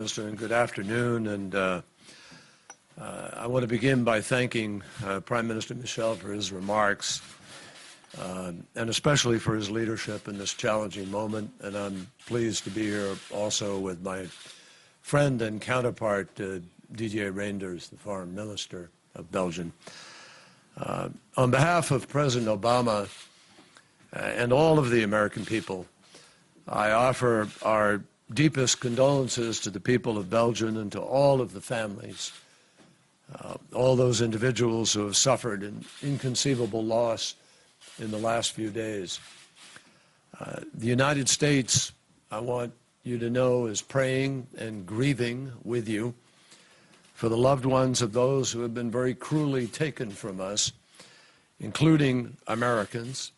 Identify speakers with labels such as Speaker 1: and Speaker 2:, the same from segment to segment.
Speaker 1: Minister, and good afternoon. And I want to begin by thanking Prime Minister Michel for his remarks, and especially for his leadership in this challenging moment. And I'm pleased to be here also with my friend and counterpart, Didier Reynders, the Foreign Minister of Belgium. On behalf of President Obama and all of the American people, I offer our deepest condolences to the people of Belgium and to all of the families, all those individuals who have suffered an inconceivable loss in the last few days. The United States, I want you to know, is praying and grieving with you for the loved ones of those who have been very cruelly taken from us, including Americans,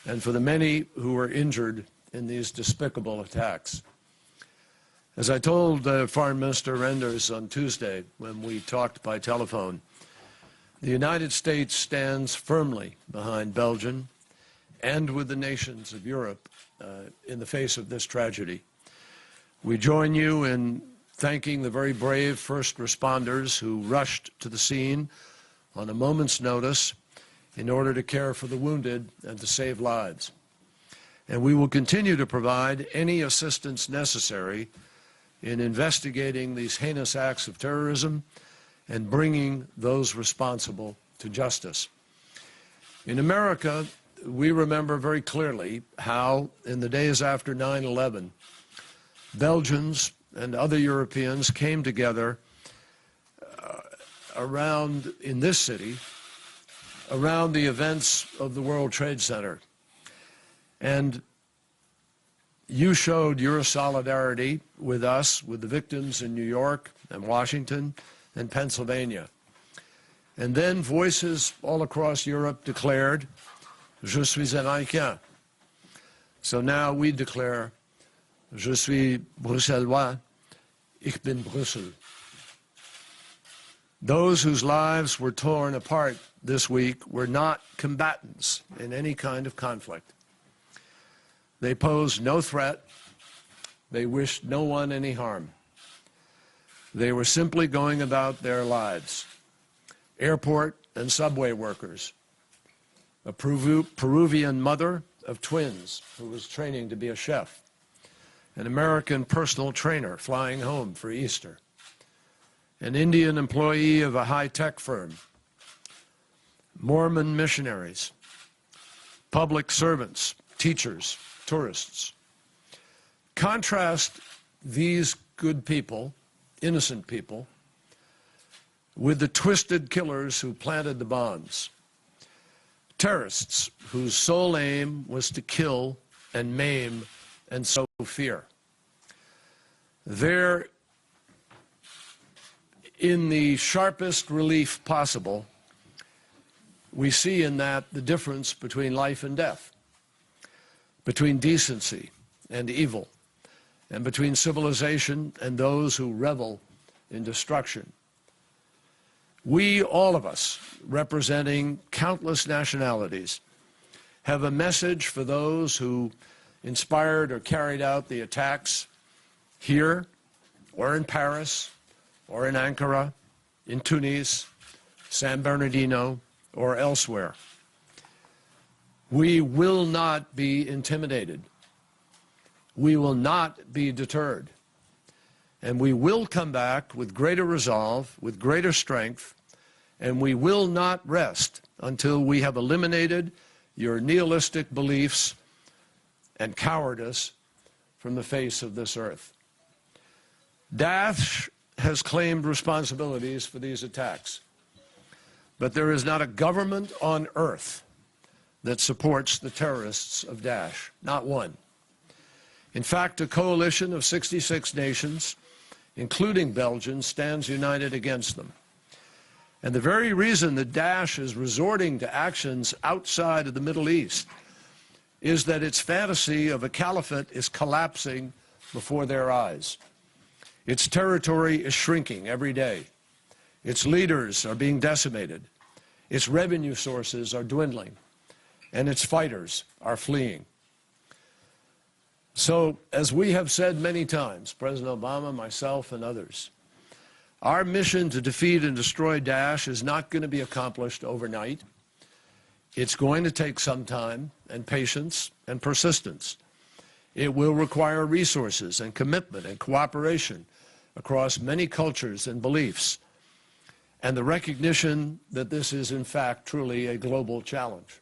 Speaker 1: and for the many who were injured in these despicable attacks. As I told Foreign Minister Reynders on Tuesday when we talked by telephone, the United States stands firmly behind Belgium and with the nations of Europe in the face of this tragedy. We join you in thanking the very brave first responders who rushed to the scene on a moment's notice in order to care for the wounded and to save lives. And we will continue to provide any assistance necessary in investigating these heinous acts of terrorism and bringing those responsible to justice. In America, we remember very clearly how, in the days after 9/11, Belgians and other Europeans came together in this city, around the events of the World Trade Center. And you showed your solidarity with us, with the victims in New York and Washington and Pennsylvania. And then voices all across Europe declared, "Je suis Américain." So now we declare, "Je suis Bruxellois, ich bin Brüssel." Those whose lives were torn apart this week were not combatants in any kind of conflict. They posed no threat. They wished no one any harm. They were simply going about their lives. Airport and subway workers, a Peruvian mother of twins who was training to be a chef, an American personal trainer flying home for Easter, an Indian employee of a high-tech firm, Mormon missionaries, public servants, teachers, tourists. Contrast these good people, innocent people, with the twisted killers who planted the bombs, terrorists whose sole aim was to kill and maim and sow fear. They're in the sharpest relief possible. We see in that the difference between life and death, between decency and evil, and between civilization and those who revel in destruction. We, all of us, representing countless nationalities, have a message for those who inspired or carried out the attacks here, or in Paris, or in Ankara, in Tunis, San Bernardino, or elsewhere. We will not be intimidated. We will not be deterred. And we will come back with greater resolve, with greater strength, and we will not rest until we have eliminated your nihilistic beliefs and cowardice from the face of this earth. Daesh has claimed responsibilities for these attacks, but there is not a government on earth that supports the terrorists of Daesh, not one. In fact, a coalition of 66 nations, including Belgium, stands united against them. And the very reason that Daesh is resorting to actions outside of the Middle East is that its fantasy of a caliphate is collapsing before their eyes. Its territory is shrinking every day. Its leaders are being decimated. Its revenue sources are dwindling. And its fighters are fleeing. So, as we have said many times, President Obama, myself, and others, our mission to defeat and destroy Daesh is not going to be accomplished overnight. It's going to take some time and patience and persistence. It will require resources and commitment and cooperation across many cultures and beliefs, and the recognition that this is, in fact, truly a global challenge.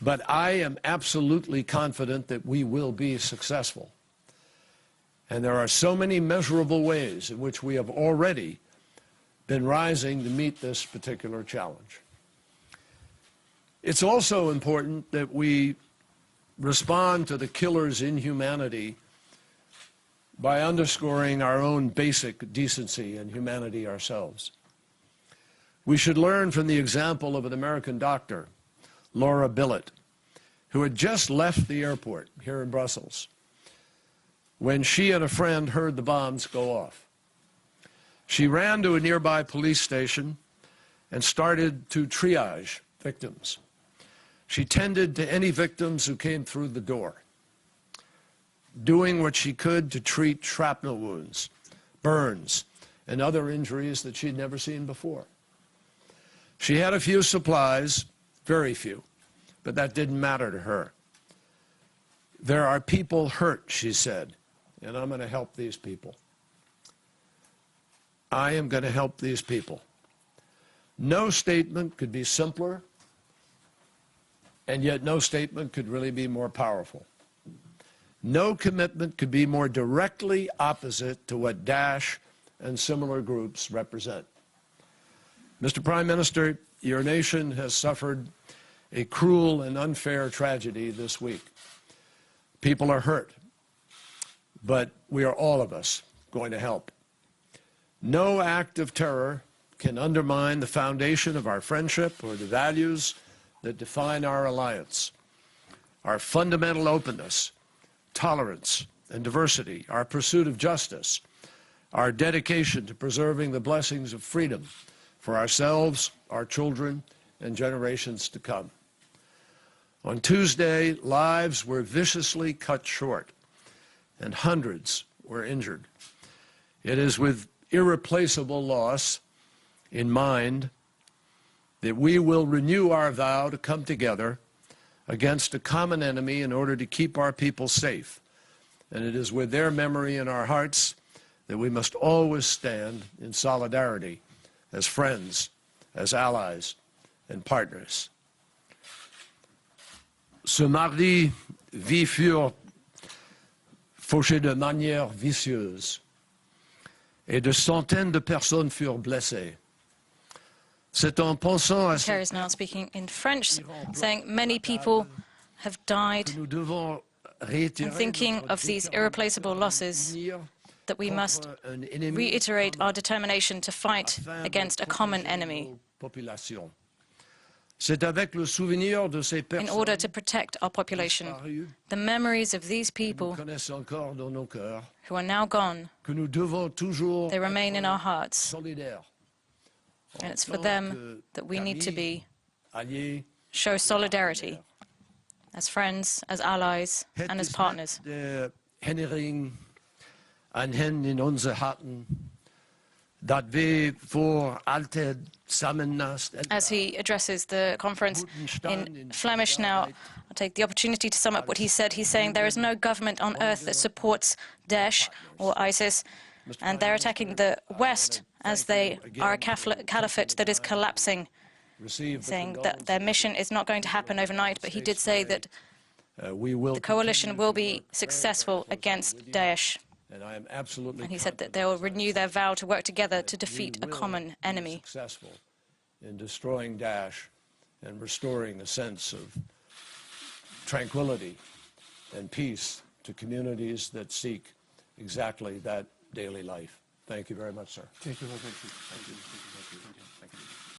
Speaker 1: But I am absolutely confident that we will be successful. And there are so many measurable ways in which we have already been rising to meet this particular challenge. It's also important that we respond to the killer's inhumanity by underscoring our own basic decency and humanity ourselves. We should learn from the example of an American doctor, Laura Billet, who had just left the airport here in Brussels when she and a friend heard the bombs go off. She ran to a nearby police station and started to triage victims. She tended to any victims who came through the door, doing what she could to treat shrapnel wounds, burns, and other injuries that she'd never seen before. She had a few supplies, very few, but that didn't matter to her. There are people hurt, she said, and I'm going to help these people. I am going to help these people. No statement could be simpler, and yet no statement could really be more powerful. No commitment could be more directly opposite to what Daesh and similar groups represent. Mr. Prime Minister, your nation has suffered a cruel and unfair tragedy this week. People are hurt, but we are all of us going to help. No act of terror can undermine the foundation of our friendship or the values that define our alliance. Our fundamental openness, tolerance, and diversity, our pursuit of justice, our dedication to preserving the blessings of freedom for ourselves, our children, and generations to come. On Tuesday, lives were viciously cut short, and hundreds were injured. It is with irreplaceable loss in mind that we will renew our vow to come together against a common enemy in order to keep our people safe. And it is with their memory in our hearts that we must always stand in solidarity as friends, as allies, and partners. Ce mardi, vies furent fauchées de manière vicieuse et de centaines de personnes furent blessées. C'est en pensant à
Speaker 2: Kerry is now speaking in French, saying many people have died, and thinking of these irreplaceable losses, that we must reiterate our determination to fight against a common enemy in order to protect our population. The memories of these people who are now gone, they remain in our hearts. And it's for them that we need to show solidarity as friends, as allies, and as partners. As he addresses the conference in Flemish now, I'll take the opportunity to sum up what he said. He's saying there is no government on earth that supports Daesh or ISIS, and they're attacking the West as they are a caliphate that is collapsing, saying that their mission is not going to happen overnight, but he did say that the coalition will be successful against Daesh. And he said that they will renew their vow to work together to defeat a common enemy.
Speaker 1: Successful in destroying Daesh and restoring a sense of tranquility and peace to communities that seek exactly that daily life. Thank you very much, sir.
Speaker 3: Thank you. Thank you.